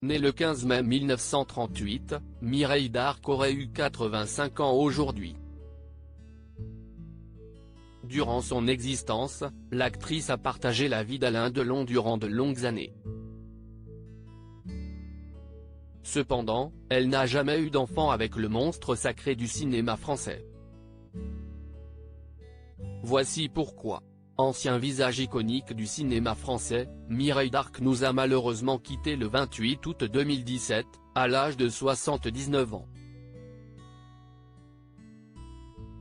Née le 15 mai 1938, Mireille Darc aurait eu 85 ans aujourd'hui. Durant son existence, l'actrice a partagé la vie d'Alain Delon durant de longues années. Cependant, elle n'a jamais eu d'enfant avec le monstre sacré du cinéma français. Voici pourquoi. Ancien visage iconique du cinéma français, Mireille Darc nous a malheureusement quittés le 28 août 2017, à l'âge de 79 ans.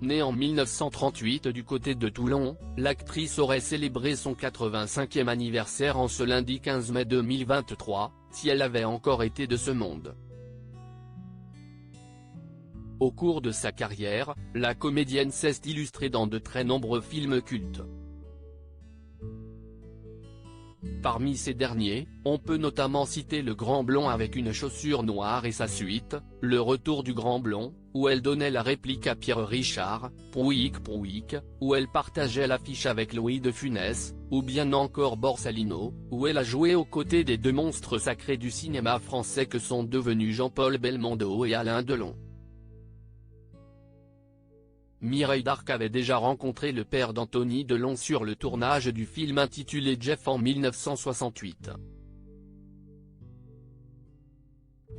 Née en 1938 du côté de Toulon, l'actrice aurait célébré son 85e anniversaire en ce lundi 15 mai 2023, si elle avait encore été de ce monde. Au cours de sa carrière, la comédienne s'est illustrée dans de très nombreux films cultes. Parmi ces derniers, on peut notamment citer Le Grand Blond avec une chaussure noire et sa suite, Le Retour du Grand Blond, où elle donnait la réplique à Pierre Richard, Pouic Pouic, où elle partageait l'affiche avec Louis de Funès, ou bien encore Borsalino, où elle a joué aux côtés des deux monstres sacrés du cinéma français que sont devenus Jean-Paul Belmondo et Alain Delon. Mireille Darc avait déjà rencontré le père d'Anthony Delon sur le tournage du film intitulé Jeff en 1968.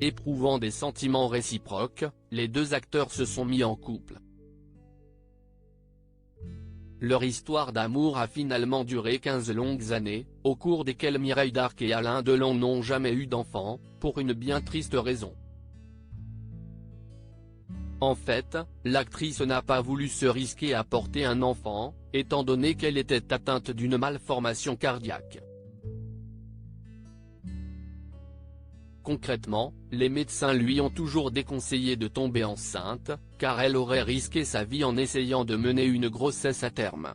Éprouvant des sentiments réciproques, les deux acteurs se sont mis en couple. Leur histoire d'amour a finalement duré 15 longues années, au cours desquelles Mireille Darc et Alain Delon n'ont jamais eu d'enfant, pour une bien triste raison. En fait, l'actrice n'a pas voulu se risquer à porter un enfant, étant donné qu'elle était atteinte d'une malformation cardiaque. Concrètement, les médecins lui ont toujours déconseillé de tomber enceinte, car elle aurait risqué sa vie en essayant de mener une grossesse à terme.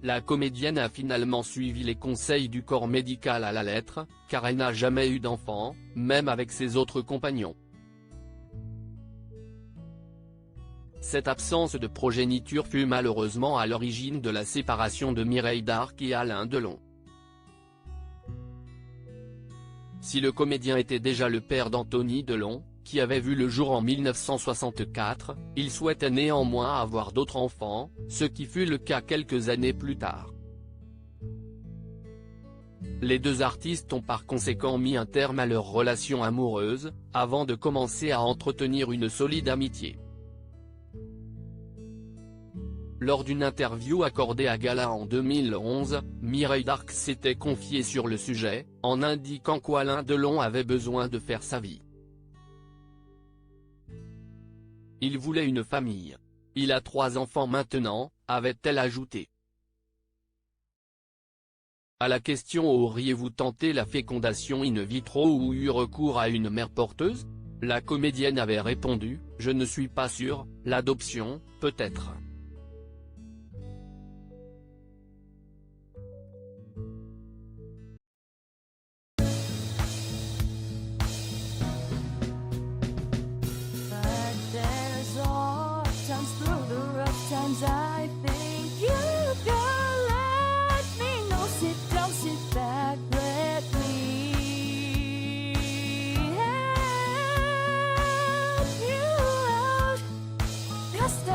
La comédienne a finalement suivi les conseils du corps médical à la lettre, car elle n'a jamais eu d'enfant, même avec ses autres compagnons. Cette absence de progéniture fut malheureusement à l'origine de la séparation de Mireille Darc et Alain Delon. Si le comédien était déjà le père d'Anthony Delon, qui avait vu le jour en 1964, il souhaitait néanmoins avoir d'autres enfants, ce qui fut le cas quelques années plus tard. Les deux artistes ont par conséquent mis un terme à leur relation amoureuse, avant de commencer à entretenir une solide amitié. Lors d'une interview accordée à Gala en 2011, Mireille Darc s'était confiée sur le sujet, en indiquant qu'Alain Delon avait besoin de faire sa vie. Il voulait une famille. Il a 3 enfants maintenant, avait-elle ajouté. À la question auriez-vous tenté la fécondation in vitro ou eu recours à une mère porteuse? La comédienne avait répondu, je ne suis pas sûre, l'adoption, peut-être. I think you can let me know. Sit down, sit back, let me help you out. Just